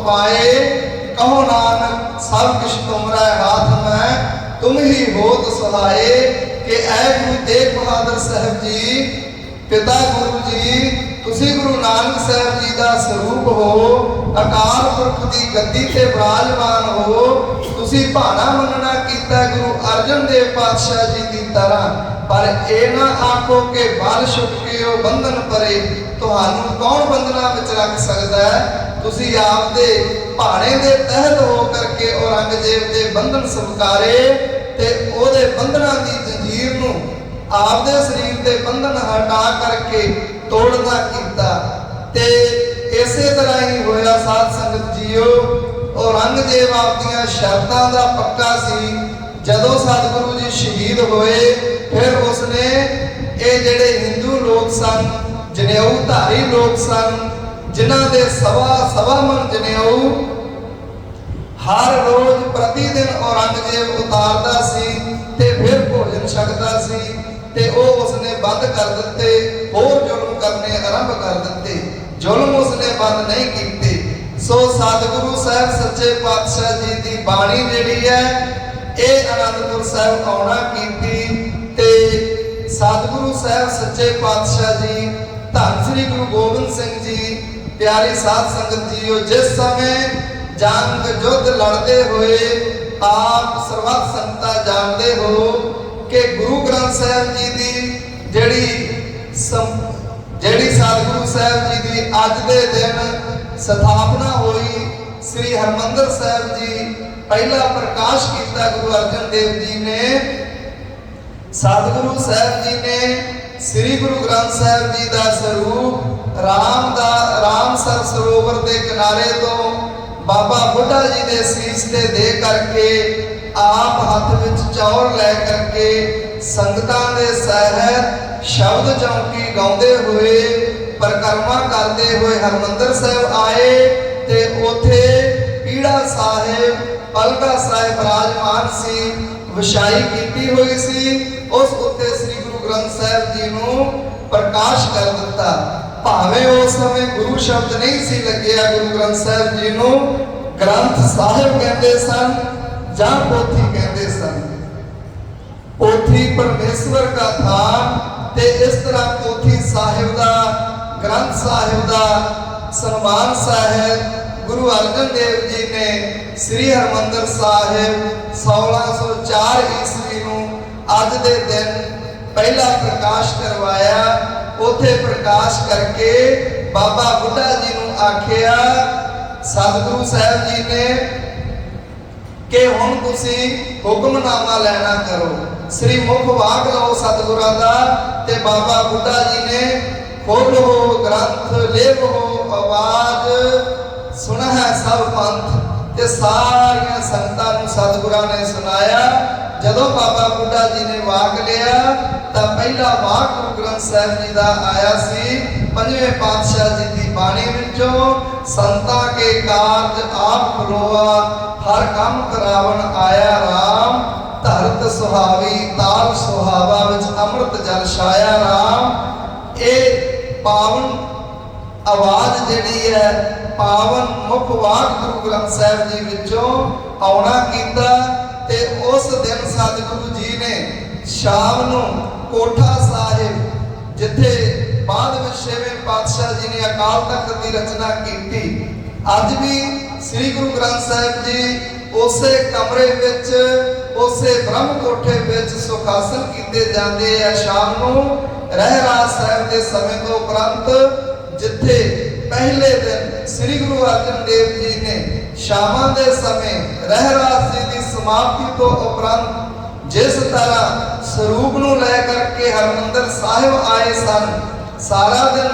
पाए। कहो नानक सब किछ तुमरा हाथ में, तुम ही होत सहाय। कि ऐ गुरु तेग बहादुर साहब जी, पिता गुरु जी, तुसी गुरु नानक साहब जी का स्वरूप हो। अकाल पुरख की गद्दी ते विराजमान हो। तुसी भाना मनना कीता गुरु अर्जन देव पातशाह जी की तरह, पर ये ना आखो कि बल छुप के ओ बंधन परे। तुहानू कौन बंधना विच रख सकता है? तुसी आपदे भाणे दे तहत हो करके औरंगजेब दे बंधन स्वीकारे ते ओदे बंधना दी जंजीर नू आपदे शरीर दे बंधन हटा करके तोड़ना कीता। ते इसे तरह ही होया साध संगत जीओ। औरंगजेब आपदियां शर्तां दा पक्का सी। जदों सतगुरु जी शहीद होए, फिर उसने ये जेड़े हिंदू लोग सन, जनेऊ धारी लोग सन, जिन्हां दे सवा मन जनेऊ हर रोज प्रतिदिन औरंगजेब उतारदा सी ते फिर भोजन छकदा सी ते ओ उसने बंद कर दिते। होर जुल्म करने आरंभ कर दिते। जुल्म उसने बंद नहीं कीते। सो सतगुरु साहब सच्चे पातशाह जी की बाणी जिहड़ी है ये आनंदपुर साहब आउणा कीती। ते सतगुरु साहब सच्चे पातशाह जी, धन श्री गुरु गोबिंद सिंह जी, प्यारी साध संगत जीओ, जिस समय जंग युद्ध लड़ते हुए आप सर्वत संगता जानते हो कि गुरु ग्रंथ साहब जी की जेड़ी सतगुरु साहब जी की अज के दिन स्थापना हुई। श्री हरमंदिर साहब जी पहला प्रकाश किया गुरु अर्जन देव जी ने। सतगुरु साहब जी ने श्री गुरु ग्रंथ साहब जी का स्वरूप रामसर सरोवर के किनारे तो बाबा बुढ़ा जी के शीश से दे करके आप हाथ विच चौर लै करके संगतां दे सहत शब्द चौंकी गाउंदे हुए परिक्रमा करते हुए हरमंदिर साहब आए। ते उथे पीड़ा साहिब पलका साहिब विराजमान सी, विछाई कीती हुई सी। उस उत्ते श्री गुरु ग्रंथ साहब जी नूं प्रकाश कर दिता। भावें उस समय गुरु शब्द नहीं सी लग्या, गुरु ग्रंथ साहब जी नूं ग्रंथ साहिब कहते सन जां पोथी कहते सन। पोथी परमेश्वर का थान, ते इस तरह पोथी साहिब दा, ग्रंथ साहिब दा सन्मान साहिब गुरु अर्जन देव जी ने श्री हरमंदिर साहिब 1604 ईस्वी नूं अज दे दिन पहला प्रकाश करवाया। उथे प्रकाश करके बाबा बुढ़ा जी नूं आखिया सतगुरु साहब जी ने कि हुण तुसी हुक्मनामा लेना करो, श्री मुख वाक लो सतगुरां दा। ते बाबा बुढ़ा जी ने खोलो ग्रंथ लेवो आवाज सुना है सब पंथ, ते सारियां संगतां नूं सतगुरां ने सुनाया। जदों बाबा बुढ़ा जी ने वाक लिया तो पहला वाक गुरु ग्रंथ साहब जी का आया सी। पंजवें पातशाह जी की बाणी विचों संतां के कारज आप खलोआ, हर काम करावन आया राम। धरत सुहावी ताल सुहावा विच अमृत जल छाया राम। ये पावन आवाज जिहड़ी है, पावन मुख वाक गुरु ग्रंथ साहब जी विचों आउणा कीता। ते उस दिन सतगुरु जी ने शाम नूं कोठा साहिब, जिथे बाद में छेवें पातशाह जी ने अकाल तख्त की रचना की, अज भी श्री गुरु ग्रंथ साहब जी उसे कमरे विच, उसे ब्रह्म कोठे विच सुखासन कीते जाते हैं। शाम नूं रहरास साहब के समय तो उपरंत जिथे पहले दिन श्री गुरु अर्जन देव जी ने शामां दे समय रहरास जी की समाप्ति तो उपरंत जिस तरह स्वरूप नूं लै करके हरमंदिर साहिब आए सन, सारा दिन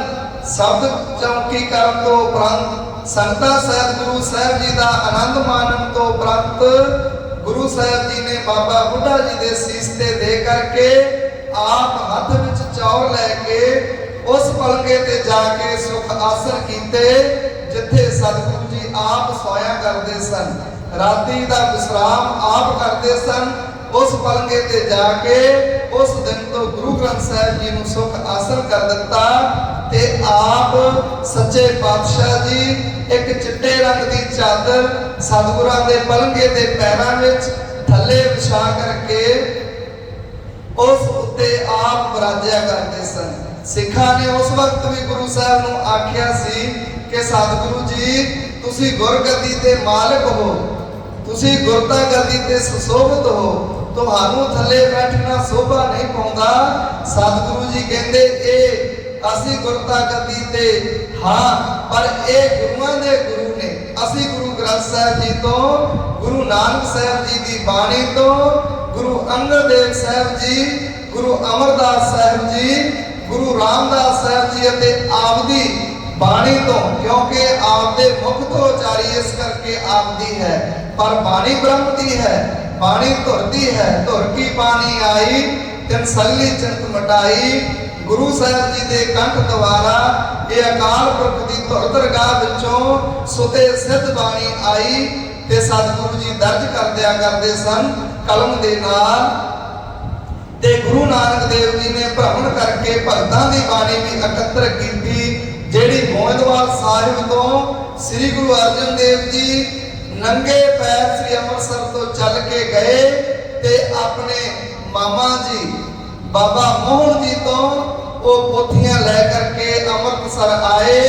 शब्द चौंकी करन तो उपरंत संगतां सतगुरु साहब जी का आनंद मानन तो उपरंत गुरु साहब जी ने बाबा बुढ़ा जी के शीश ते दे करके आप हाथ विच चौर लैके उस पलके ते जाके सुख आसन कीते जिथे सतगुरु जी आप सोया करते सन। राती का विश्राम आप करते सन। उस पलंगे ते जाके उस दिन तो गुरु ग्रंथ साहिब जी नूं सुख हासिल कर दिता ते आप सच्चे पातशाह जी एक चिट्टे रंग की चादर सतगुरां दे पलंगे दे पैरां विच थल्ले विछा करके उस उत्ते आप विराजिया करते सन। सिखा ने उस वक्त भी गुरु साहब नूं आख्या सी कि सतगुरु जी तुसी गुरगद्दी ते मालिक हो, तुसी गुरता गद्दी ते सुशोभित हो, तुहानू थल्ले बैठना शोभा नहीं पाउंदा। सतगुरु जी कहंदे ए असी गुरता गद्दी ते हाँ पर ए गुरुआं दे गुरु ने। असी गुरु ग्रंथ साहिब जी तो, गुरु नानक साहिब जी की बाणी तो, गुरु अंगद देव साहिब जी, गुरु अमरदास साहिब जी, गुरु रामदास साहिब जी अते आपदी बाणी तो, क्योंकि आपदे मुख तो उचारी इस करके आपदी है, पर बाणी ब्रह्म दी है, बाणी धुर दी है। धुर की बाणी आई तिन सगली चिंत मिटाई। गुरु साहिब जी दे कंठ द्वारा ये अकाल पुरख दी धुर दरगाह विचों सुते सिद्ध बाणी आई ते सतगुरु जी दर्ज कर दिया करते सन कलम दे नाल। ते गुरु नानक देव जी ने भ्रमण करके भगतां दी बाणी भी एकत्र कीती, जेड़ी गोइंदवाल साहिब तो श्री गुरु अर्जन देव जी नंगे पैर श्री अमृतसर तो चल के गए ते अपने मामा जी बाबा मोहन जी तो वो पोथियां लै करके अमृतसर आए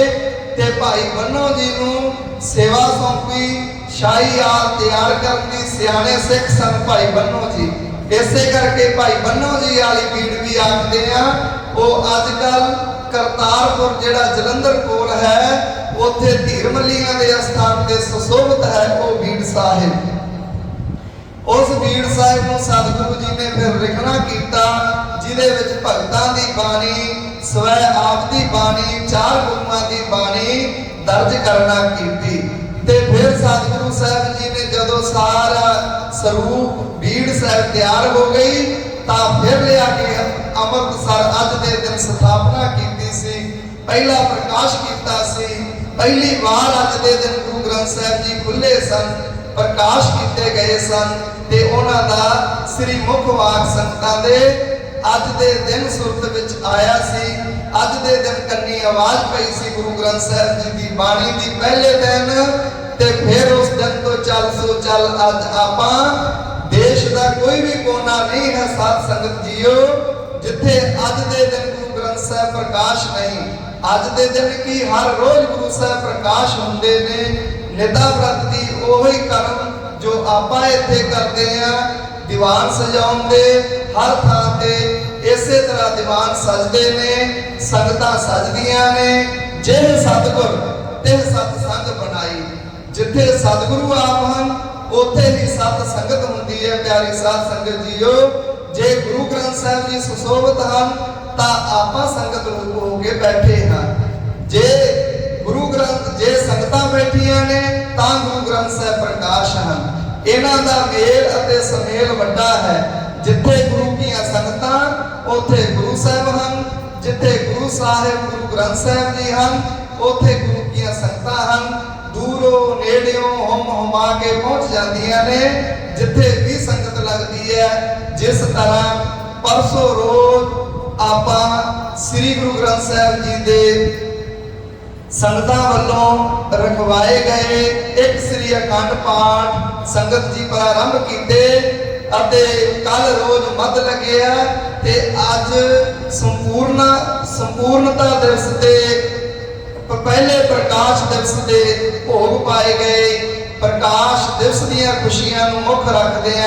ते भाई बन्नो जी नूं सेवा सौंपी। शाही आल तैयार करनी सियाने सिख सन भाई बन्नो जी, इसे करके भाई बन्नो जी वाली पीड़ भी आखते हैं। वो अजकल करतारपुर जिहड़ा जलंधर कोल है उत्थे धीर मलियां दे स्थान ते सुशोभित है वो बीड़ साहिब। उस बीड़ साहिब नूं सतगुरु जी ने फिर लिखना कीता जिहदे विच भगतां दी बाणी, स्वै आप दी बाणी, चार गुरुआं दी बाणी दर्ज करना कीती। ते फिर सतगुरु साहिब जी ने जदों सारा स्वरूप बीड़ साहिब तैयार हो गई तां फिर लिया के अमृतसर अज दे दिन स्थापना कीती सी, पहला प्रकाश कीता सी। पहली बार अज दे दिन गुरु ग्रंथ साहिब जी खुले सन, प्रकाश किए गए सन ते उन्हां दा श्री मुख वाक संगतां दे अज दे दिन सुरत विच आया सी। अज दे दिन कन्नी आवाज पई सी गुरु ग्रंथ साहिब जी की बाणी दी पहले दिन ते फिर उस दिन तो चल सो चल अज आपां देश का कोई भी कोना नहीं है साध संगत जीओ जिथे अज दे दिन गुरु ग्रंथ साहिब प्रकाश नहीं। अज दे दिन की हर रोज गुरु साहिब प्रकाश होंदे ने। निदा व्रत दी ओही कर्म जो आपां इत्थे करदे आ, दीवान सजाउंदे हर थां ते इसे तरह दीवान सजदे ने, संगतां सजदियां ने। जिह सतगुर तिह सतसंग बनाई, जिथे सतगुरु आप हन उत्थे ही सत संगत हुंदी है। प्यारी साध संगत जीओ जे गुरु ग्रंथ साहिब जी सुशोभित हन तां आपां संगत रूप हो के बैठे हैं। जे गुरु ग्रंथ जे संगतां बैठियां ने तां गुरु ग्रंथ साहिब प्रकाश हन। इन्हां दा मेल अते समेल वड्डा है। जिथे गुरु कीआं संगतां उत्थे गुरु साहिब हन, जिथे गुरु साहिब गुरु ग्रंथ साहिब जी हन उत्थे गुरु कीआं संगतां हन। दूरों नेड़ियों हुम हुमा के पहुंच जांदियां ने जिथे भी संगत लगती है। जिस तरह परसों रोज आपां श्री गुरु ग्रंथ साहिब जी दे संगतां वल्लों रखवाए गए एक श्री अखंड पाठ संगत जी प्रारंभ कीते अते कल रोज मद लगे ते अज संपूर्णता दिवस दे पहले प्रकाश दिवस दे भोग पाए गए। प्रकाश दिवस दीआं खुशियां नूं मुख रखदे आ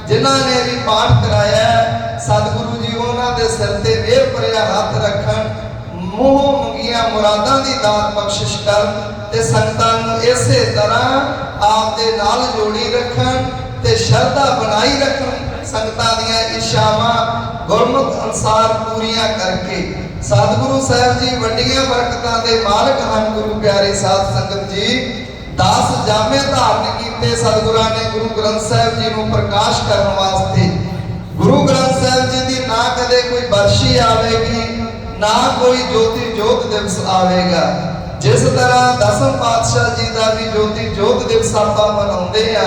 जिन्हां ने भी पाठ कराया सतगुरु जी उन्हां दे सिर ते मेहर भरिया हथ रखन, मोह मंगिया मुरादां दी दात बख्शिश कर ते संगतां नूं इसे तरह आप दे नाल जोड़ी रखन ते शरधा बनाई रखन। संगतां दीआं इच्छावां गुरमुख अनुसार पूरियां करके सतगुरु साहिब जी वड्डियां बरकतां दे मालक हन। गुरु प्यारे साध संगत जी 10 जामे धारण कीते सतगुरां ने गुरु ग्रंथ साहिब जी नूं प्रकाश करन वास्ते। गुरु ग्रंथ साहिब जी दी ना कदे कोई बरशी आवेगी ना कोई ज्योति जोत दिवस आवेगा। जिस तरह दसम पातशाह जी का भी ज्योति जोत दिवस आपां मनाउंदे आ,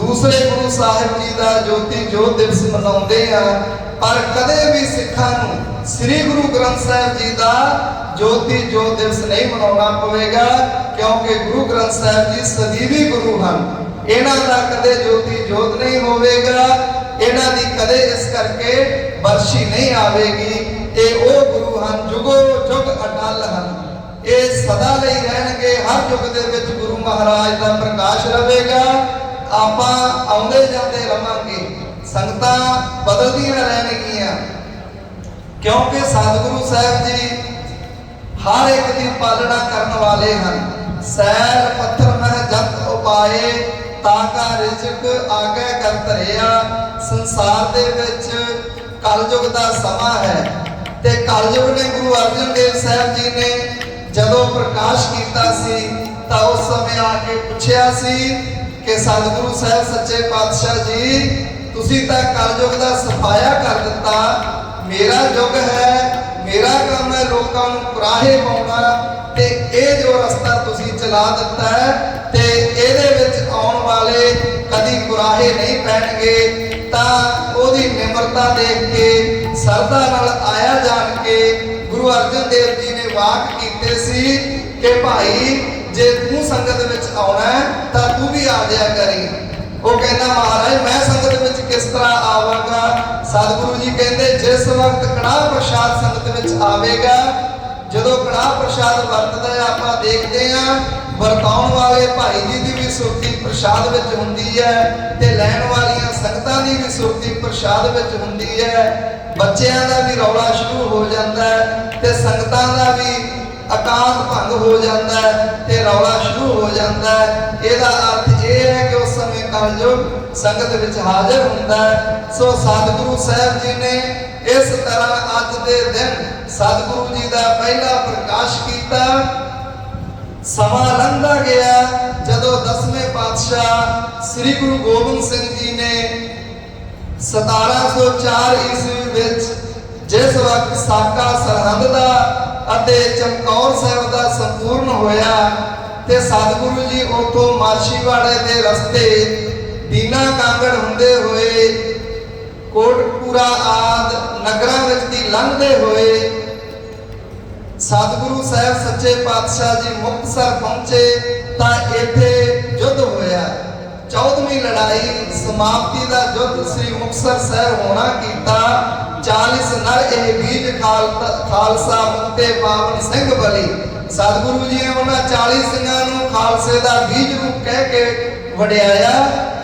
ਦੂਸਰੇ ਗੁਰੂ ਸਾਹਿਬ ਜੀ ਦਾ ਜੋਤੀ ਜੋਤ ਦਿਵਸ ਮਨਾਉਂਦੇ ਆ, ਪਰ ਕਦੇ ਵੀ ਸਿੱਖਾਂ ਨੂੰ ਸ੍ਰੀ ਗੁਰੂ ਗ੍ਰੰਥ ਸਾਹਿਬ ਜੀ ਦਾ ਜੋਤੀ ਜੋਤ ਦਿਵਸ ਨਹੀਂ ਮਨਾਉਣਾ ਪਵੇਗਾ, ਕਿਉਂਕਿ ਗੁਰੂ ਗ੍ਰੰਥ ਸਾਹਿਬ ਜੀ ਸਦੀਵੀ ਗੁਰੂ ਹਨ। ਇਹਨਾਂ ਦਾ ਕਦੇ ਜੋਤੀ ਜੋਤ ਨਹੀਂ ਹੋਵੇਗਾ, ਇਹਨਾਂ ਦੀ ਕਦੇ ਇਸ ਕਰਕੇ ਵਰਸ਼ੀ ਨਹੀਂ ਆਵੇਗੀ। ਇਹ ਉਹ ਗੁਰੂ ਹਨ, ਜੁਗੋ ਜੁਗ ਅਟਲ ਹਨ, ਇਹ ਸਦਾ ਲਈ ਰਹਿਣਗੇ। ਹਰ ਯੁੱਗ ਦੇ ਵਿੱਚ ਗੁਰੂ ਮਹਾਰਾਜ ਦਾ ਪ੍ਰਕਾਸ਼ ਰਹੇਗਾ। ਆਪਾਂ ਆਉਂਦੇ ਜਾਂਦੇ ਰਵਾਂਗੇ, ਸੰਗਤਾਂ ਬਦਲਦੀਆਂ ਰਹਿਣਗੀਆਂ, ਕਿਉਂਕਿ ਸਤਿਗੁਰੂ ਸਾਹਿਬ ਜੀ ਹਰ ਇੱਕ ਦੀ ਪਾਲਣਾ ਕਰਨ ਵਾਲੇ ਹਨ। ਸੈਲ ਪੱਥਰ ਮਹਿ ਜਤ ਉਪਾਏ, ਤਾਕਾ ਰਿਜ਼ਕ ਆਗੇ ਕਰ ਧਰਿਆ। ਸੰਸਾਰ ਦੇ ਵਿੱਚ ਕਲਯੁਗ ਦਾ ਸਮਾਂ ਹੈ ਤੇ ਕਲਯੁਗ ਨੇ ਗੁਰੂ ਅਰਜਨ ਦੇਵ ਸਾਹਿਬ ਜੀ ਨੇ ਜਦੋਂ ਪ੍ਰਕਾਸ਼ ਕੀਤਾ ਸੀ ਤਾਂ ਉਸ ਸਮੇਂ ਆ ਕੇ ਪੁੱਛਿਆ ਸੀ ਕਿ ਸਤਿਗੁਰੂ ਸਾਹਿਬ ਸੱਚੇ ਪਾਤਸ਼ਾਹ ਜੀ, ਤੁਸੀਂ ਤਾਂ ਕਲਯੁਗ ਦਾ ਸਫਾਇਆ ਕਰ ਦਿੱਤਾ, ਮੇਰਾ ਯੁੱਗ ਹੈ, ਮੇਰਾ ਕੰਮ ਹੈ ਲੋਕਾਂ ਨੂੰ ਕੁਰਾਹੇ ਪਾਉਣਾ, ਤੇ ਇਹ ਜੋ ਰਸਤਾ ਤੁਸੀਂ ਚਲਾ ਦਿੱਤਾ ਹੈ ਤੇ ਇਹਦੇ ਵਿੱਚ ਆਉਣ ਵਾਲੇ ਕਦੀ ਕੁਰਾਹੇ ਨਹੀਂ ਪੈਣਗੇ। ਤਾਂ ਉਹਦੀ ਨਿਮਰਤਾ ਦੇਖ ਕੇ, ਸਰਦਾ ਨਾਲ ਆਇਆ ਜਾਣ ਕੇ ਗੁਰੂ ਅਰਜਨ ਦੇਵ ਜੀ ਨੇ ਵਾਕ ਕੀਤੇ ਸੀ ਕਿ ਭਾਈ ਜੇ ਤੂੰ ਸੰਗਤ ਵਿੱਚ ਆਉਣਾ ਤਾਂ ਤੂੰ ਵੀ ਆ ਜਾਇਆ ਕਰੀ। ਉਹ ਕਹਿੰਦਾ ਮਹਾਰਾਜ ਮੈਂ ਸੰਗਤ ਵਿੱਚ ਕਿਸ ਤਰ੍ਹਾਂ ਆਵਾਂਗਾ? ਸਤਿਗੁਰੂ ਜੀ ਕਹਿੰਦੇ ਜਿਸ ਵਕਤ ਕੜਾਹ ਪ੍ਰਸ਼ਾਦ ਸੰਗਤ ਵਿੱਚ ਆਵੇਗਾ, ਜਦੋਂ ਕੜਾਹ ਪ੍ਰਸ਼ਾਦ ਵਰਤਦਾ ਹੈ ਆਪਾਂ ਦੇਖਦੇ ਹਾਂ ਵਰਤਾਉਣ ਵਾਲੇ ਭਾਈ ਜੀ ਦੀ ਵੀ ਸੁਰਤੀ ਪ੍ਰਸ਼ਾਦ ਵਿੱਚ ਹੁੰਦੀ ਹੈ ਤੇ ਲੈਣ ਵਾਲੀਆਂ ਸੰਗਤਾਂ ਦੀ ਵੀ ਸੁਰਤੀ ਪ੍ਰਸ਼ਾਦ ਵਿੱਚ ਹੁੰਦੀ ਹੈ। ਬੱਚਿਆਂ ਦਾ ਵੀ ਰੌਲਾ ਸ਼ੁਰੂ ਹੋ ਜਾਂਦਾ ਹੈ ਤੇ ਸੰਗਤਾਂ ਦਾ ਵੀ ਆਕਾਂਤ ਭੰਗ ਹੋ ਜਾਂਦਾ ਹੈ ਤੇ ਰੌਲਾ ਸ਼ੁਰੂ ਹੋ ਜਾਂਦਾ ਹੈ। ਇਹਦਾ ਅਰਥ ਇਹ ਹੈ ਕਿ ਉਸ ਸਮੇਂ ਕਲਯੁਗ ਸੰਗਤ ਵਿੱਚ ਹਾਜ਼ਰ ਹੁੰਦਾ ਹੈ। ਸੋ ਸਤਿਗੁਰੂ ਸਾਹਿਬ ਜੀ ਨੇ ਇਸ ਤਰ੍ਹਾਂ ਅੱਜ ਦੇ ਦਿਨ ਸਤਿਗੁਰੂ ਜੀ ਦਾ ਪਹਿਲਾ ਪ੍ਰਕਾਸ਼ ਕੀਤਾ। ਸਮਾਂ ਲੰਘਦਾ ਗਿਆ, ਜਦੋਂ 10ਵੇਂ ਪਾਤਸ਼ਾਹ ਸ੍ਰੀ ਗੁਰੂ ਗੋਬਿੰਦ ਸਿੰਘ ਜੀ ਨੇ 1704 ਈਸਵੀ ਵਿੱਚ ਜਿਸ ਵਕਤ ਸਾਕਾ ਸਰਹੰਦ ਦਾ ਅਤੇ ਚਮਕੌਰ ਸਾਹਿਬ ਦਾ ਸੰਪੂਰਨ ਹੋਇਆ ਤੇ ਸਤਿਗੁਰੂ ਜੀ ਉਥੋਂ ਮਾਛੀਵਾੜੇ ਦੇ ਰਸਤੇ ਦੀਨਾ ਕਾਂਗੜ ਹੁੰਦੇ ਹੋਏ ਕੋਟਪੂਰਾ ਆਦ ਨਗਰਾਂ ਵਿੱਚ ਦੀ ਲੰਘਦੇ ਹੋਏ ਸਤਿਗੁਰੂ ਸਾਹਿਬ ਸੱਚੇ ਪਾਤਸ਼ਾਹ ਜੀ ਮੁਕਤਸਰ ਪਹੁੰਚੇ ਤਾਂ ਇੱਥੇ ਯੁੱਧ ਹੋਇਆ। 14ਵੀਂ ਲੜਾਈ ਸਮਾਪਤੀ ਦਾ ਯੁੱਧ ਸ੍ਰੀ ਮੁਕਤਸਰ ਸਾਹਿਬ ਹੋਣਾ ਕੀਤਾ। 40 ਨਰ ਇਹ ਬੀਜ ਖਾਲਸਾ ਮੁਕਤੇ ਪਾਵਨ ਸਿੰਘ ਬਲੀ। ਸਤਿਗੁਰੂ ਜੀ ਨੇ ਉਹਨਾਂ 40 ਸਿੰਘਾਂ ਨੂੰ ਖਾਲਸੇ ਦਾ ਬੀਜ ਰੂਪ ਕਹਿ ਕੇ ਵਡਿਆਇਆ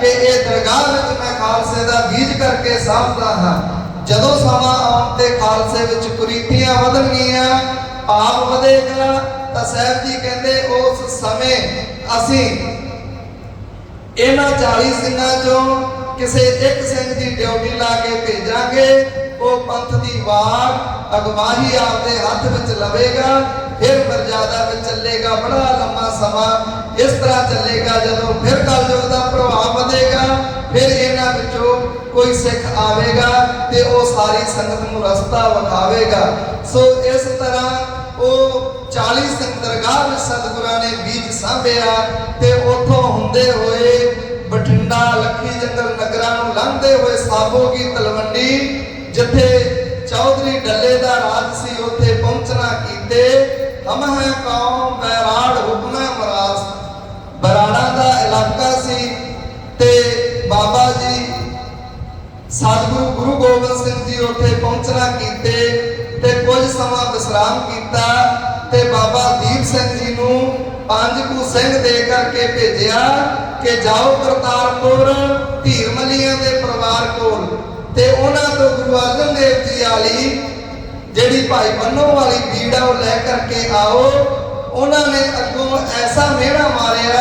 ਕਿ ਇਹ ਦਰਗਾਹ ਵਿੱਚ ਮੈਂ ਖਾਲਸੇ ਦਾ ਬੀਜ ਕਰਕੇ ਸਾਂਭਦਾ ਹਾਂ। ਜਦੋਂ ਸਮਾਂ ਆਉਣ ਤੇ ਖਾਲਸੇ ਵਿੱਚ ਕੁਰੀਤੀਆਂ ਵਧਣਗੀਆਂ, ਪਾਪ ਵਧੇਗਾ, ਤਾਂ ਸਾਹਿਬ ਜੀ ਕਹਿੰਦੇ ਉਸ ਸਮੇਂ ਅਸੀਂ ਇਹਨਾਂ 40 ਸਿੰਘਾਂ ਚੋਂ ਕਿਸੇ ਇੱਕ ਸਿੰਘ ਦੀ ਡਿਊਟੀ ਲਾ ਕੇ ਭੇਜਾਂਗੇ। ਉਹ ਪੰਥ ਦੀ ਵਾਰ ਅਗਵਾਹੀ ਆਪਦੇ ਹੱਥ ਵਿੱਚ ਲਵੇਗਾ, ਫਿਰ ਮਰਜ਼ਾਦਾ ਵਿੱਚ ਚੱਲੇਗਾ। ਬੜਾ ਲੰਮਾ ਸਮਾਂ ਇਸ ਤਰ੍ਹਾਂ ਚੱਲੇਗਾ। ਜਦੋਂ ਫਿਰ ਕਲਯੁਗ ਦਾ ਪ੍ਰਭਾਵ ਵਧੇਗਾ, ਫਿਰ ਇਹਨਾਂ ਵਿੱਚੋਂ ਕੋਈ ਸਿੱਖ ਆਵੇਗਾ ਤੇ ਉਹ ਸਾਰੀ ਸੰਗਤ ਨੂੰ ਰਸਤਾ ਵਿਖਾਵੇਗਾ। ਸੋ ਇਸ ਤਰ੍ਹਾਂ ਉਹ 40 ਸਿੰਘ ਦਰਗਾਹ ਵਿੱਚ ਸਤਿਗੁਰਾਂ ਨੇ ਬੀਜ ਸਾਂਭਿਆ ਤੇ ਉੱਥੋਂ ਹੁੰਦੇ ਹੋਏ ਬਠਿੰਡਾ ਲੱਖੀ ਜੰਗਲ ਨਗਰਾਂ ਨੂੰ ਲੰਘਦੇ ਹੋਏ ਸਾਬੋ ਕੀ ਤਲਵੰਡੀ ਜਿੱਥੇ ਚੌਧਰੀ ਡੱਲੇ ਦਾ ਰਾਜ ਸੀ ਉੱਥੇ ਪਹੁੰਚਣਾ ਕੀਤੇ। ਹਮ ਹੈ ਕੌਮ ਬੈਰਾੜ ਹੁਕਮੈ ਮਰਾਸ, ਬਰਾੜਾ ਦਾ ਇਲਾਕਾ ਸੀ ਤੇ ਬਾਬਾ ਜੀ ਸਤਿਗੁਰੂ ਗੁਰੂ ਗੋਬਿੰਦ ਸਿੰਘ ਜੀ ਉੱਥੇ ਪਹੁੰਚਣਾ ਕੀਤੇ ਤੇ ਕੁਝ ਸਮਾਂ ਵਿਸਰਾਮ ਕੀਤਾ ਤੇ ਬਾਬਾ ਦੀਪ ਸਿੰਘ ਜੀ ਨੂੰ 5 ਕੁ ਸਿੰਘ ਦੇ ਕਰਕੇ ਭੇਜਿਆ ਕਿ ਜਾਓ ਕਰਤਾਰਪੁਰ ਧੀਰ ਮਲੀਆਂ ਦੇ ਪਰਿਵਾਰ ਕੋਲ ਤੇ ਉਹਨਾਂ ਤੋਂ ਗੁਰੂ ਅਰਜਨ ਦੇਵ ਜੀ ਵਾਲੀ ਜਿਹੜੀ ਭਾਈ ਬੰਨੋ ਵਾਲੀ ਬੀੜ ਆ ਉਹ ਲੈ ਕਰਕੇ ਆਓ। ਉਹਨਾਂ ਨੇ ਅੱਗੋਂ ਐਸਾ ਮਿਹਣਾ ਮਾਰਿਆ,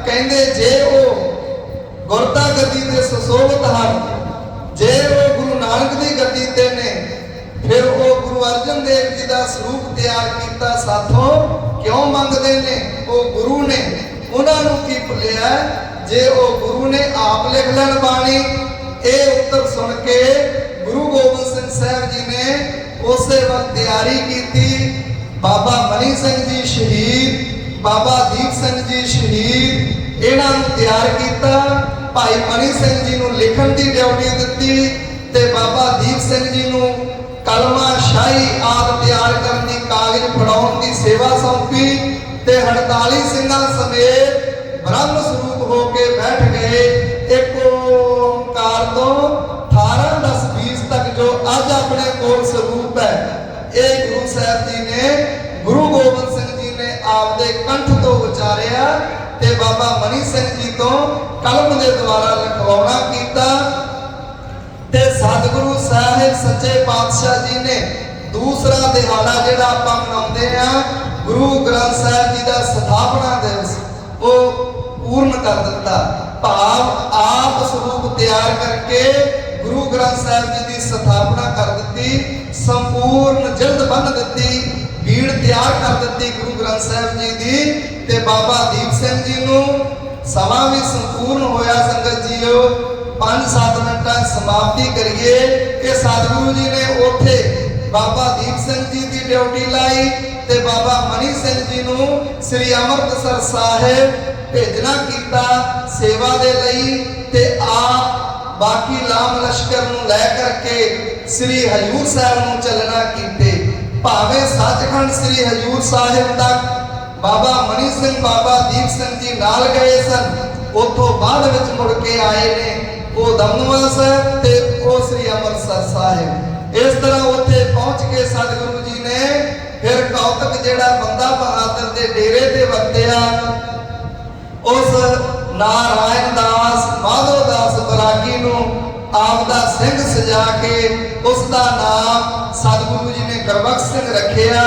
ਕਹਿੰਦੇ ਜੇ ਉਹ ਗੁਰਤਾ ਗੱਦੀ ਤੇ ਸੁਸ਼ੋਭਿਤ ਹਨ, ਜੇ ਉਹ ਗੁਰੂ ਨਾਨਕ ਦੀ ਗੱਦੀ ਤੇ ਨੇ, ਫਿਰ ਉਹ ਗੁਰੂ ਅਰਜਨ ਦੇਵ ਜੀ ਦਾ ਸਰੂਪ ਤਿਆਰ ਕੀਤਾ ਸਾਥੋਂ ਕਿਉਂ ਮੰਗਦੇ ਨੇ? ਉਹ ਗੁਰੂ ਨੇ, ਉਹਨਾਂ ਨੂੰ ਕੀ ਭੁੱਲਿਆ? ਜੇ ਉਹ ਗੁਰੂ ਨੇ ਆਪ ਲਿਖ ਲੈਣ ਬਾਣੀ। ਇਹ ਉੱਤਰ ਸੁਣ ਕੇ ਗੁਰੂ ਗੋਬਿੰਦ ਸਿੰਘ ਸਾਹਿਬ ਜੀ ਨੇ ਉਸੇ ਵਕਤ ਤਿਆਰੀ ਕੀਤੀ। ਬਾਬਾ ਮਨੀ ਸਿੰਘ ਜੀ ਸ਼ਹੀਦ, ਬਾਬਾ ਦੀਪ ਸਿੰਘ ਜੀ ਸ਼ਹੀਦ, ਇਹਨਾਂ ਨੂੰ ਤਿਆਰ ਕੀਤਾ। ਭਾਈ ਮਨੀ ਸਿੰਘ ਜੀ ਨੂੰ ਲਿਖਣ ਦੀ ਡਿਊਟੀ ਦਿੱਤੀ ਤੇ ਬਾਬਾ ਦੀਪ ਸਿੰਘ ਜੀ ਨੂੰ ਕਲਮਾ ਸ਼ਾਹੀ ਆਦਿ ਤਿਆਰ ਕਰਨ ਦੀ, ਕਾਗਜ਼ ਫੜਾਉਣ ਦੀ ਸੇਵਾ ਸੌਂਪੀ ਤੇ 48 ਸਿੰਘਾਂ ਸਮੇਤ ਬ੍ਰਹਮ ਸਰੂਪ ਹੋ ਕੇ ਬੈਠ ਗਏ। ਇੱਕ ਓੰਕਾਰ ਤੋਂ 18 10 20 ਤੱਕ ਜੋ ਅੱਜ ਆਪਣੇ ਕੋਲ ਸਰੂਪ ਹੈ, ਇਹ ਗੁਰੂ ਸਾਹਿਬ ਜੀ ਨੇ, ਗੁਰੂ ਗੋਬਿੰਦ ਸਿੰਘ ਜੀ ਨੇ ਆਪਦੇ ਕੰਠ ਤੋਂ ਉਚਾਰਿਆ ਤੇ ਬਾਬਾ ਮਨੀ ਸਿੰਘ ਜੀ ਤੋਂ ਕਲਮ ਦੇ ਦੁਆਰਾ ਲਿਖਵਾਉਣਾ ਕੀਤਾ। ਤੇ ਸਤਿਗੁਰੂ ਸਾਹਿਬ ਸੱਚੇ ਪਾਤਸ਼ਾਹ ਜੀ ਨੇ ਦੂਸਰਾ ਦਿਹਾੜਾ ਜਿਹੜਾ ਆਪਾਂ ਮਨਾਉਂਦੇ ਆ, ਗੁਰੂ ਗ੍ਰੰਥ ਸਾਹਿਬ ਜੀ ਦਾ ਸਥਾਪਨਾ ਦਿਵਸ, ਉਹ ਪੂਰਨ ਕਰ ਦਿੱਤਾ। ਭਾਵ ਆਪ ਸਰੂਪ ਤਿਆਰ ਕਰਕੇ ਗੁਰੂ ਗ੍ਰੰਥ ਸਾਹਿਬ ਜੀ ਦੀ ਸਥਾਪਨਾ ਕਰ ਦਿੱਤੀ, ਸੰਪੂਰਨ ਜਿਲਦ ਬੰਨ੍ਹ ਦਿੱਤੀ, ਭੀੜ ਤਿਆਰ ਕਰ ਦਿੱਤੀ ਗੁਰੂ ਗ੍ਰੰਥ ਸਾਹਿਬ ਜੀ ਦੀ। ਤੇ ਬਾਬਾ ਦੀਪ ਸਿੰਘ ਜੀ ਨੂੰ ਸਮਾਂ ਵੀ ਸੰਪੂਰਨ ਹੋਇਆ। ਸੰਗਤ ਜੀਓ 5-7 ਮਿੰਟਾਂ ਸਮਾਪਤੀ ਕਰੀਏ ਕਿ ਸਤਿਗੁਰੂ ਜੀ ਨੇ ਉੱਥੇ ਬਾਬਾ ਦੀਪ ਸਿੰਘ ਜੀ ਦੀ ਡਿਊਟੀ ਲਾਈ ਤੇ ਬਾਬਾ ਮਨੀ ਸਿੰਘ ਜੀ ਨੂੰ ਸ੍ਰੀ ਅੰਮ੍ਰਿਤਸਰ ਸਾਹਿਬ ਭੇਜਣਾ ਕੀਤਾ ਸੇਵਾ ਦੇ ਲਈ ਤੇ ਆਪ ਬਾਕੀ ਲਾਮ ਲਸ਼ਕਰ ਨੂੰ ਲੈ ਕਰਕੇ ਸ੍ਰੀ ਹਜੂਰ ਸਾਹਿਬ ਨੂੰ ਚੱਲਣਾ ਕੀਤੇ। ਭਾਵੇਂ ਸੱਚਖੰਡ ਸ੍ਰੀ ਹਜੂਰ ਸਾਹਿਬ ਤੱਕ ਬਾਬਾ ਮਨੀ ਸਿੰਘ ਬਾਬਾ ਦੀਪ ਸਿੰਘ ਜੀ ਨਾਲ ਗਏ ਸਨ, ਉੱਥੋਂ ਬਾਅਦ ਵਿੱਚ ਮੁੜ ਕੇ ਆਏ ਨੇ ਉਹ ਦਮਦਮਾ ਸਾਹਿਬ ਤੇ ਉਹ ਸ੍ਰੀ ਅੰਮ੍ਰਿਤਸਰ ਸਾਹਿਬ। ਇਸ ਤਰ੍ਹਾਂ ਉੱਥੇ ਪਹੁੰਚ ਕੇ ਸਤਿਗੁਰੂ ਜੀ ਨੇ ਫਿਰ ਕੌਤਕ ਜਿਹੜਾ ਬੰਦਾ ਬਹਾਦਰ ਦੇ ਡੇਰੇ ਤੇ ਵਰਤਿਆ, ਉਸ ਨਾਰਾਇਣ ਦਾਸ ਮਾਧੋ ਦਾਸ ਬਰਾਗੀ ਨੂੰ ਆਪ ਦਾ ਸਿੰਘ ਸਜਾ ਕੇ ਉਸ ਦਾ ਨਾਮ ਸਤਿਗੁਰੂ ਜੀ ਨੇ ਗੁਰਬਖਸ਼ ਸਿੰਘ ਰੱਖਿਆ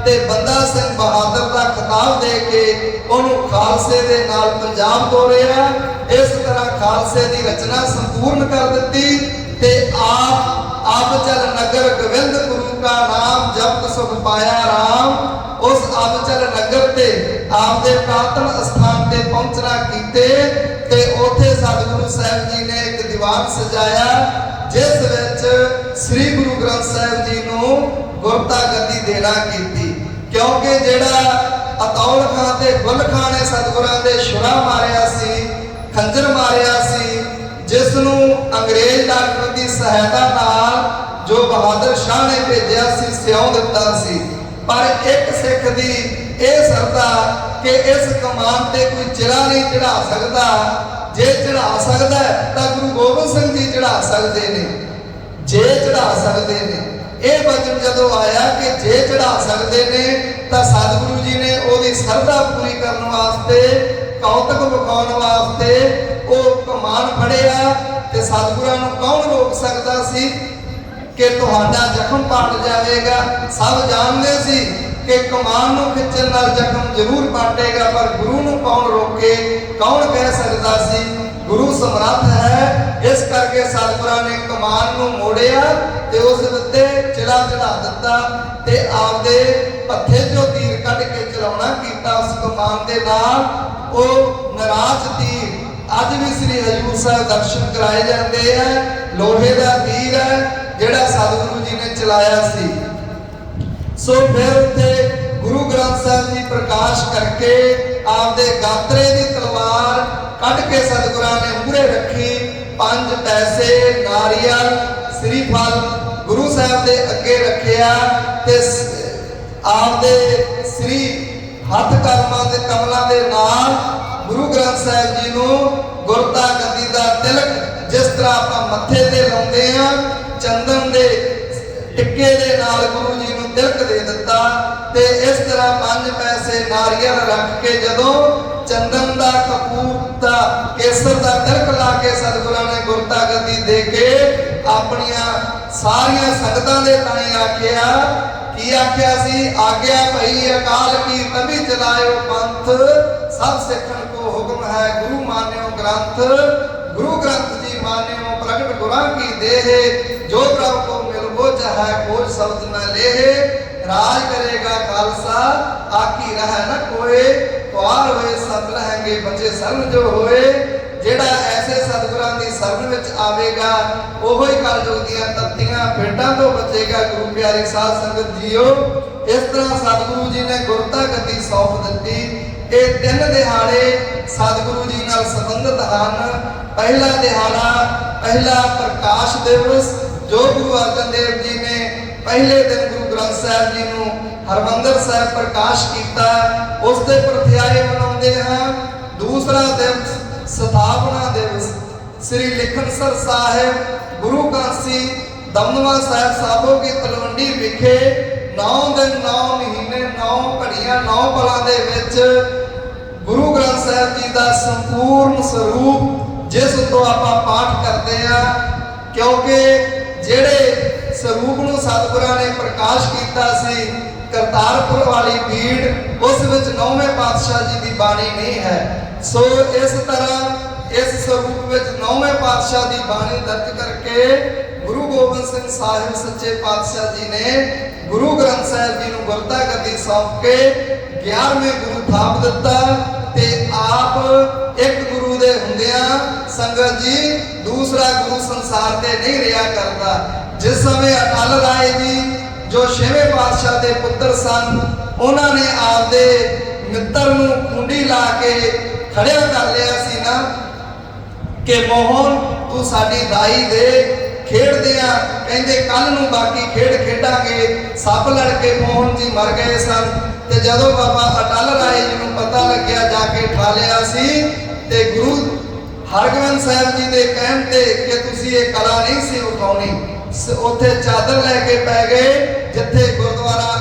ਤੇ ਬੰਦਾ ਸਿੰਘ ਬਹਾਦਰ ਦਾ ਖਿਤਾਬ ਦੇ ਕੇ ਉਹਨੂੰ ਖਾਲਸੇ ਦੇ ਨਾਲ ਪੰਜਾਬ ਤੋਰਿਆ। ਇਸ ਤਰ੍ਹਾਂ ਖਾਲਸੇ ਦੀ ਰਚਨਾ ਸੰਪੂਰਨ ਕਰ ਦਿੱਤੀ ਤੇ ਆਪ ਚਲ ਨਗਰ ਗੋਬਿੰਦ ਗੁਰੂ ਕਾ ਨਾਮ ਜਪਤ ਸੁਖ ਪਾਇਆ ਰਾਮ। ਉਸ ਅਬਚਲ ਨਗਰ ਤੇ ਆਪਦੇ ਪ੍ਰਾਤਨ ਸਥਾਨ ਤੇ ਪਹੁੰਚਣਾ ਕੀਤੇ ਤੇ ਉੱਥੇ ਸਤਿਗੁਰੂ ਸਾਹਿਬ ਜੀ ਨੇ ਇੱਕ ਦੀਵਾਨ ਸਜਾਇਆ ਜਿਸ ਵਿੱਚ ਸ੍ਰੀ ਗੁਰੂ ਗ੍ਰੰਥ ਸਾਹਿਬ ਜੀ ਨੂੰ ਗੁਰਤਾ ਗੱਦੀ ਦੇਣਾ ਕੀਤੀ। ਕਿਉਂਕਿ ਜਿਹੜਾ ਅਤੌਲ ਖਾਂ ਤੇ ਗੁਲ ਖਾਂ ਨੇ ਸਤਿਗੁਰਾਂ ਦੇ ਛੁਰਾ ਮਾਰਿਆ ਸੀ, ਖੰਜਰ ਮਾਰਿਆ ਸੀ, ਜਿਸ ਨੂੰ ਅੰਗਰੇਜ਼ ਡਾਕਟਰ ਦੀ ਸਹਾਇਤਾ ਨਾਲ ਜੋ ਬਹਾਦਰ ਸ਼ਾਹ ਨੇ ਭੇਜਿਆ ਸੀ ਸਿਉਂ ਦਿੱਤਾ ਸੀ। ਪਰ ਇੱਕ ਸਿੱਖ ਦੀ ਇਹ ਸਰਦਾ ਕਿ ਇਸ ਕਮਾਨ ਤੇ ਕੋਈ ਚਿੜਾ ਨਹੀਂ ਚੜਾ ਸਕਦਾ, ਜੇ ਚੜਾ ਸਕਦਾ ਤਾਂ ਗੁਰੂ ਗੋਬਿੰਦ ਸਿੰਘ ਜੀ ਚੜਾ ਸਕਦੇ ਨੇ, ਜੇ ਚੜਾ ਸਕਦੇ ਨੇ। ਇਹ ਵਚਨ ਜਦੋਂ ਆਇਆ ਕਿ ਜੇ ਚੜਾ ਸਕਦੇ ਨੇ ਤਾਂ ਸਤਿਗੁਰੂ ਜੀ ਨੇ ਉਹਦੀ ਸਰਦਾ ਪੂਰੀ ਕਰਨ ਵਾਸਤੇ, ਕੌਤਕ ਵਿਖਾਉਣ ਵਾਸਤੇ ਉਹ ਕਮਾਨ ਫੜਿਆ ਤੇ ਸਤਿਗੁਰਾਂ ਨੂੰ ਕੌਣ ਰੋਕ ਸਕਦਾ ਸੀ ਕਿ ਤੁਹਾਡਾ ਜ਼ਖਮ ਪਾਟ ਜਾਵੇਗਾ। ਸਭ ਜਾਣਦੇ ਸੀ ਕਿ ਕਮਾਨ ਨੂੰ ਖਿੱਚਣ ਨਾਲ ਜ਼ਖਮ ਜ਼ਰੂਰ ਪਾਟੇਗਾ, ਪਰ ਗੁਰੂ ਨੂੰ ਕੌਣ ਰੋਕੇ, ਕੌਣ ਕਹਿ ਸਕਦਾ ਸੀ। ਗੁਰੂ ਸਮਰੱਥ ਹੈ, ਇਸ ਕਰਕੇ ਸਤਿਗੁਰਾਂ ਨੇ ਕਮਾਨ ਨੂੰ ਮੋੜਿਆ ਤੇ ਉਸ ਉੱਤੇ ਚਿੜਾ ਚੜਾ ਦਿੱਤਾ ਤੇ ਆਪਦੇ ਪੱਥੇ ਚੋਂ ਤੀਰ ਕੱਢ ਕੇ ਚਲਾਉਣਾ ਕੀਤਾ ਉਸ ਕਮਾਨ ਦੇ ਨਾਲ। ਉਹ ਨਰਾਜ ਤੀਰ ਅੱਜ ਵੀ ਸ੍ਰੀ ਹਜੂਰ ਸਾਹਿਬ ਦਰਸ਼ਨ ਕਰਾਏ ਜਾਂਦੇ ਆ। ਲੋਹੇ ਦਾ ਤੀਰ ਹੈ ਜਿਹੜਾ ਸਤਿਗੁਰੂ ਜੀ ਨੇ ਚਲਾਇਆ ਸੀ। ਸੋ ਫਿਰ ਉੱਥੇ ਗੁਰੂ ਗ੍ਰੰਥ ਸਾਹਿਬ ਜੀ ਪ੍ਰਕਾਸ਼ ਕਰਕੇ ਆਪਦੇ ਗਾਤਰੇ ਦੀ ਤਲਵਾਰ ਕੱਢ ਕੇ ਸਤਿਗੁਰਾਂ ਨੇ ਮੂਹਰੇ ਰੱਖੀ। 5 ਪੈਸੇ ਨਾਰੀਅਲ ਸ੍ਰੀਫਲ ਗੁਰੂ ਸਾਹਿਬ ਦੇ ਅੱਗੇ ਰੱਖਿਆ ਤੇ ਆਪਦੇ ਸ੍ਰੀ ਹੱਥ ਕਮਲਾਂ ਦੇ ਨਾਲ ਗੁਰੂ ਗ੍ਰੰਥ ਸਾਹਿਬ ਜੀ ਨੂੰ ਗੁਰਤਾ ਗੱਦੀ ਦਾ ਤਿਲਕ ਜਿਸ ਤਰ੍ਹਾਂ ਆਪਾਂ ਮੱਥੇ ਤੇ ਲਾਉਂਦੇ ਆ, ਚੰਦਨ ਦੇ ਟਿੱਕੇ ਦੇ ਨਾਲ ਗੁਰੂ ਜੀ ਨੂੰ ਤਿਲਕ ਦੇ ਦਿੱਤਾ ਤੇ ਇਸ ਤਰ੍ਹਾਂ 5 ਪੈਸੇ ਨਾਰੀਅਲ ਰੱਖ ਕੇ ਜਦੋਂ ਚੰਦਨ ਦਾ, ਕਪੂਰ ਦਾ, ਕੇਸਰ ਦਾ ਤਿਲਕ ਲਾ ਕੇ ਸਤਿਗੁਰਾਂ ਨੇ ਗੁਰਤਾ ਗੱਦੀ ਦੇ ਕੇ ਆਪਣੀਆਂ ਸਾਰੀਆਂ ਸੰਗਤਾਂ ਦੇ ਤਾਈਂ ਆਖਿਆ। ਕੀ ਆਖਿਆ ਸੀ? ਆਗਿਆ ਭਈ ਅਕਾਲ ਕੀ ਤਬੀ ਚਲਾਇਓ ਪੰਥ, ਸਭ ਸਿੱਖਣ ਕੋ ਹੁਕਮ ਹੈ ਗੁਰੂ ਮਾਨਿਓ ਗ੍ਰੰਥ। ਗੁਰੂ ਗ੍ਰੰਥ ਜੀ ਮਾਨਿਓ ਪ੍ਰਗਟ ਗੁਰਾਂ ਕੀ ਦੇਹ, ਜੋ ਪ੍ਰਭ ਕੋ ਮਿਲਬੋ ਚਾਹੈ ਕੋਈ ਸ਼ਬਦ ਨ ਲੇਹ। ਰਾਜ ਕਰੇਗਾ ਖਾਲਸਾ ਆਕੀ ਰਹਿ ਨ ਕੋਏ, ਕੁਆਰ ਹੋਏ ਸਤ ਲਹਿੰਗੇ ਬਚੇ ਸਰਨ ਜੋ ਹੋਏ। ਜਿਹੜਾ ਐਸੇ ਸਤਿਗੁਰਾਂ ਦੀ ਸ਼ਰਨ ਵਿੱਚ ਆਵੇਗਾ ਉਹੋ ਹੀ ਕਲਯੁਗ ਦੀਆਂ ਤੱਤੀਆਂ ਭੇਟਾਂ ਤੋਂ ਬਚੇਗਾ। ਗੁਰੂ ਪਿਆਰੀ ਸਾਧ ਸੰਗਤ ਜੀਓ, ਇਸ ਤਰ੍ਹਾਂ ਸਤਿਗੁਰੂ ਜੀ ਨੇ ਗੁਰਤਾ ਗੱਦੀ ਸੌਂਪ ਦਿੱਤੀ। ਇਹ 3 ਦਿਹਾੜੇ ਸਤਿਗੁਰੂ ਜੀ ਨਾਲ संबंधित हैं। पहला दिहाड़ा, पहला प्रकाश दिवस जो गुरु अर्जन देव जी ने पहले दिन गुरु ग्रंथ साहिब जी को हरमंदिर साहिब प्रकाश किया, उसके प्रत्याए मनाते हैं। दूसरा दिवस स्थापना दिवस श्री लिखनसर साहिब गुरु कांसी दमदमा साहिब साबो की तलवंडी विखे 9 दिन 9 महीने 9 घड़ियां 9 पलों दे विच गुरु ग्रंथ साहिब जी का संपूर्ण स्वरूप जिस तो आपां पाठ करते हैं, क्योंकि जेड़े स्वरूप नूं सतगुरां ने प्रकाश किया सी करतारपुर वाली भीड़, उस विच 9वें पातशाह जी की बाणी नहीं है। सो इस तरह इस स्वरूप विच 9वें पातशाह की बाणी दर्ज करके गुरु गोबिंद सिंह साहिब सच्चे पातशाह जी ने गुरु ग्रंथ साहिब जी को गुरता गद्दी सौंप के 11वें गुरु थाप दिता। ते आप एक गुरु दे हुंदियां संगत जी दूसरा गुरु संसार ते नहीं रहा करता। जिस समय अटल राय जी जो 6वें पातशाह के पुत्र सन, उन्होंने आपदे मित्र नूं कुंडी ला के खड़िया कर लिया सी ना कि मोहन तू साडी दाई दे खेडदे आ, कहंदे कल नूं बाकी खेड खेडांगे। सप लड़के मोहन जी मर गए सन ते जदों बाबा अटल राय जी नूं पता लग्या जाके ठा लिया सी ते गुरु हरगोबिंद साहिब जी दे कहण ते कि तुसीं ये कला नहीं सी विखाउणी, उत्थे चादर लैके पै गए जिथे गुरुद्वारा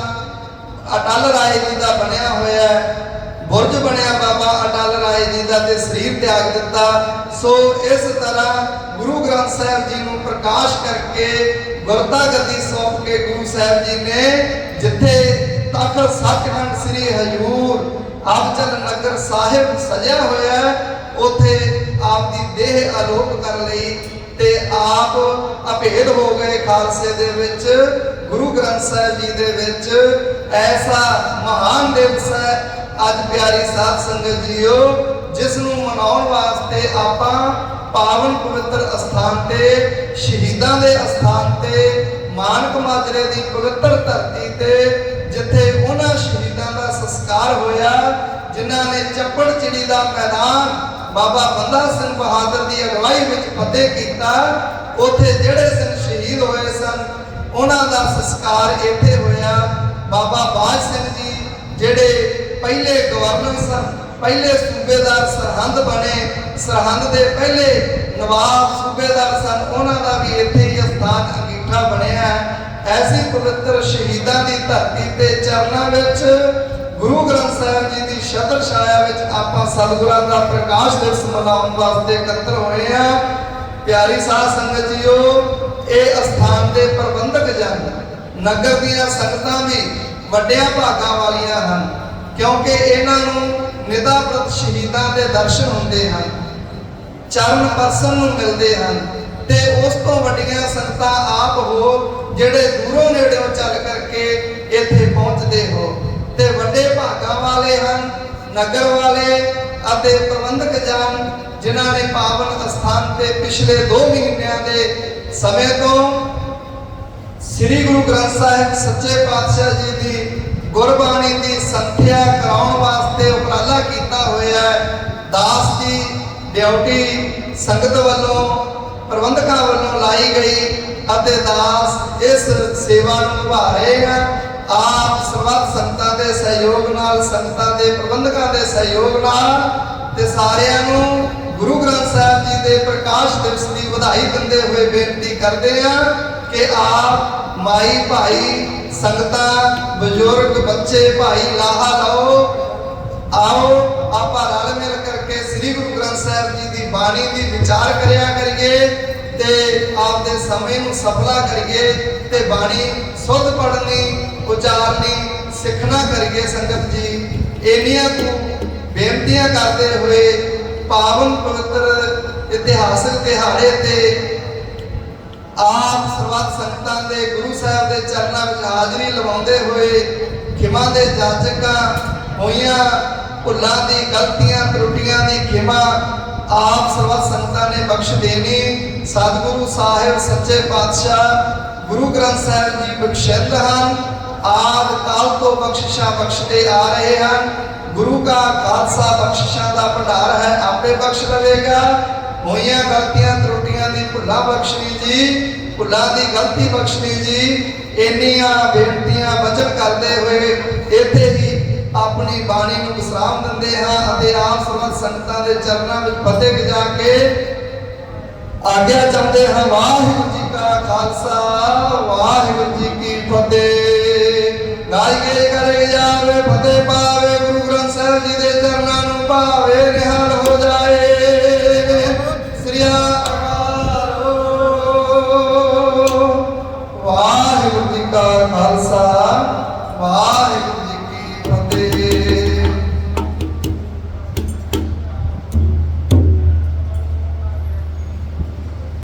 अटल राय जी का बनया होया बुरज बनया बाबा अटल राय जी का, ते शरीर त्याग दिता। सो इस तरह गुरु ग्रंथ साहिब जी को प्रकाश करके गुरता गद्दी सौंप के गुरु साहिब जी ने जिथे तख्त सचखंड श्री हजूर अबचल नगर साहिब सजया होया उथे आप दी देह आलोप कर लई ते आप अभेद हो गए खालसे दे विच। गुरु ग्रंथ साहिब जी दे विच ऐसा महान दिवस है अज प्यारी साध संगत जीओ, जिसनूं मनाउण वास्ते आपां पावन पवित्र अस्थान ते शहीदां दे अस्थान ते मानक माजरे दी पवित्र धरती ते जिथे उन्हां शहीदां दा संस्कार होया जिन्हां ने चप्पड़ चिड़ी दा मैदान बाबा बंदा सिंह बहादुर की अगवाई में फतेह किया, उथे जेड़े सिंह शहीद होए सन उन्हां दा संस्कार इत्थे होया। बाबा बाज सिंह जी जेड़े पहले गवर्नर सन, पहले सूबेदार सरहंद बने, सरहंद के पहले नवाब सूबेदार सन, उन्हां दा भी इत्थे ही स्थान अंगीठा बनया। ऐसी पवित्र शहीदां की धरती ते चरनां विच गुरु ग्रंथ साहिब जी की छत्र छाया विच आपां सतगुरां दा प्रकाश दिवस मनाउण वास्ते इकट्ठे होए हैं। प्यारी साध संगत जीओ, ये अस्थान के प्रबंधक जन नगर दीयां संगतां भी वड्डियां भागां वालियां हन, क्योंकि इन्हां नूं निदाप्रत शहीदां दे दर्शन हुंदे हन, चरण परसन नूं मिलदे हन। ते उस तो वड्डियां संगतां आप हो जिहड़े दूरों नेड़ों चल करके इत्थे पहुंचदे हो, ते वड्डे भागां वाले हन नगर वाले अते प्रबंधक जन जिन्हां ने पावन अस्थान पे पिछले 2 महीनों के समय तो श्री गुरु ग्रंथ साहिब सच्चे पातशाह जी की गुरबाणी की संथ्या कराउण वास्ते उपराला किया होया है। दास जी ड्यूटी संगत वालों प्रबंधकों वालों लाई गई अते दास इस सेवा निभा रहे हैं। आप सर्वत संगतां दे सहयोग नाल, संगतां दे प्रबंधकों के सहयोग नाल ते सारिआं नूं गुरु ग्रंथ साहिब जी के प्रकाश दिवस की बधाई दिंदे हुए बेनती करते हैं कि आप माई भाई संगतां बजुर्ग बच्चे भाई लाहा लो, आओ आप रल मिल करके श्री गुरु ग्रंथ साहिब जी की बाणी की विचार करिया करिए ते आपदे समय नूं सफला करिए ते बाणी शुद्ध पढ़नी उचारनी सिखना करिए। संगत जी इन्नियां को बेनतियां करते हुए पावन पवित्र इतिहासक दिहाड़े ते आप सर्वत संगतां दे गुरु साहिब के चरणों में हाजरी लवाउंदे हुए खिमा दे जाचकां होइयां भुल्लां दी गलतियां त्रुटियां दी खिमा आप सर्वत संगतां ने बख्श देनी। सतगुरु साहिब सच्चे पातशाह गुरु ग्रंथ साहिब जी बख्शिंद हैं, आद काल तो बख्शिशा बख्शते आ रहे हैं। गुरु का खालसा बख्शिशा का भंडार है, आपे बख्श लवेगा। होइयां गलतियां त्रुटियां दी भुल्लां बख्शनी जी, भुल्लां दी गलती बख्शनी जी। इन्नियां बेनतियां वचन करते हुए इत्थे ही अपनी बाणी नूं विश्राम दिंदे हां अते आप समस्त संगतां दे चरनां विच फतेह गजा के आग्या चाहते हैं। वाहिगुरू जी का खालसा, वाहिगुरू जी की फतेह।